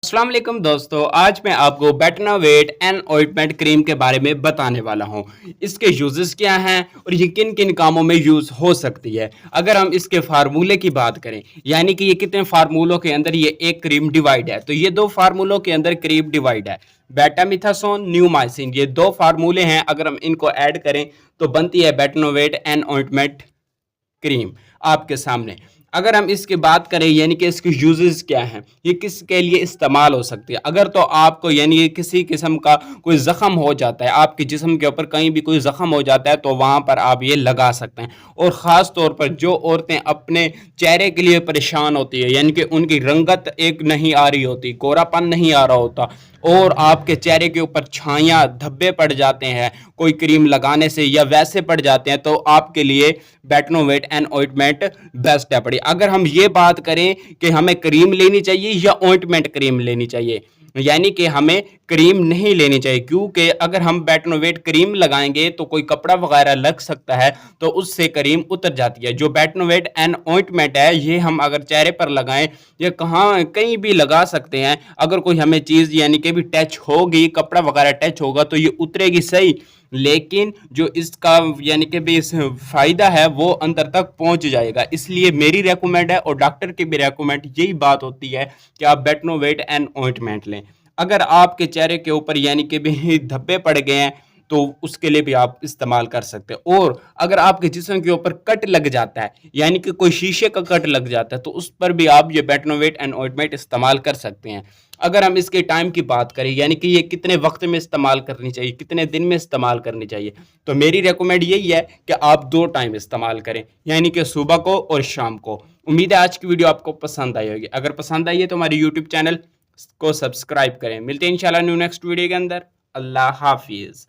अस्सलाम वालेकुम दोस्तों, आज मैं आपको बेटनोवेट एंड ऑइंटमेंट क्रीम के बारे में बताने वाला हूं। इसके यूजेस क्या हैं और ये किन किन कामों में यूज़ हो सकती है। अगर हम इसके फार्मूले की बात करें, यानी कि ये कितने फार्मूलों के अंदर ये एक क्रीम डिवाइड है, तो ये दो फार्मूलों के अंदर क्रीम डिवाइड है। बेटामिथासोन, न्यूमाइसिन, ये दो फार्मूले हैं। अगर हम इनको ऐड करें तो बनती है बेटनोवेट एंड ऑइंटमेंट क्रीम आपके सामने। अगर हम इसकी बात करें यानी कि इसके यूजेस क्या हैं, ये किसके लिए इस्तेमाल हो सकती है। अगर तो आपको यानी कि किसी किस्म का कोई ज़ख़म हो जाता है, आपके जिस्म के ऊपर कहीं भी कोई ज़ख़म हो जाता है, तो वहाँ पर आप ये लगा सकते हैं। और ख़ास तौर पर जो औरतें अपने चेहरे के लिए परेशान होती है, यानी कि उनकी रंगत एक नहीं आ रही होती, गोरापन नहीं आ रहा होता और आपके चेहरे के ऊपर छाइयाँ धब्बे पड़ जाते हैं कोई क्रीम लगाने से या वैसे पड़ जाते हैं, तो आपके लिए बेटनोवेट एंड ऑइंटमेंट बेस्ट है। पड़ी अगर हम ये बात करें कि हमें क्रीम लेनी चाहिए या ऑइंटमेंट क्रीम लेनी चाहिए, यानी कि हमें क्रीम नहीं लेनी चाहिए, क्योंकि अगर हम बेटनोवेट क्रीम लगाएंगे तो कोई कपड़ा वगैरह लग सकता है, तो उससे क्रीम उतर जाती है। जो बेटनोवेट एंड ऑइंटमेंट है, ये हम अगर चेहरे पर लगाएं या कहाँ कहीं भी लगा सकते हैं। अगर कोई हमें चीज़ यानी कि भी टच होगी, कपड़ा वगैरह टच होगा, तो ये उतरेगी सही, लेकिन जो इसका यानी कि भी इस फ़ायदा है वो अंदर तक पहुंच जाएगा। इसलिए मेरी रेकमेंड है और डॉक्टर की भी रेकमेंड यही बात होती है कि आप बेटनोवेट एंड ऑइंटमेंट लें। अगर आपके चेहरे के ऊपर यानी कि भी धब्बे पड़ गए हैं, तो उसके लिए भी आप इस्तेमाल कर सकते हैं। और अगर आपके जिस्म के ऊपर कट लग जाता है, यानी कि कोई शीशे का कट लग जाता है, तो उस पर भी आप ये बेटनोवेट एंड ऑइंटमेंट इस्तेमाल कर सकते हैं। अगर हम इसके टाइम की बात करें, यानी कि ये कितने वक्त में इस्तेमाल करनी चाहिए, कितने दिन में इस्तेमाल करनी चाहिए, तो मेरी रेकमेंड यही है कि आप 2 टाइम इस्तेमाल करें, यानी कि सुबह को और शाम को। उम्मीद है आज की वीडियो आपको पसंद आई होगी। अगर पसंद आई है तो हमारे यूट्यूब चैनल को सब्सक्राइब करें। मिलते हैं इंशाल्लाह न्यू नेक्स्ट वीडियो के अंदर। अल्लाह हाफिज़।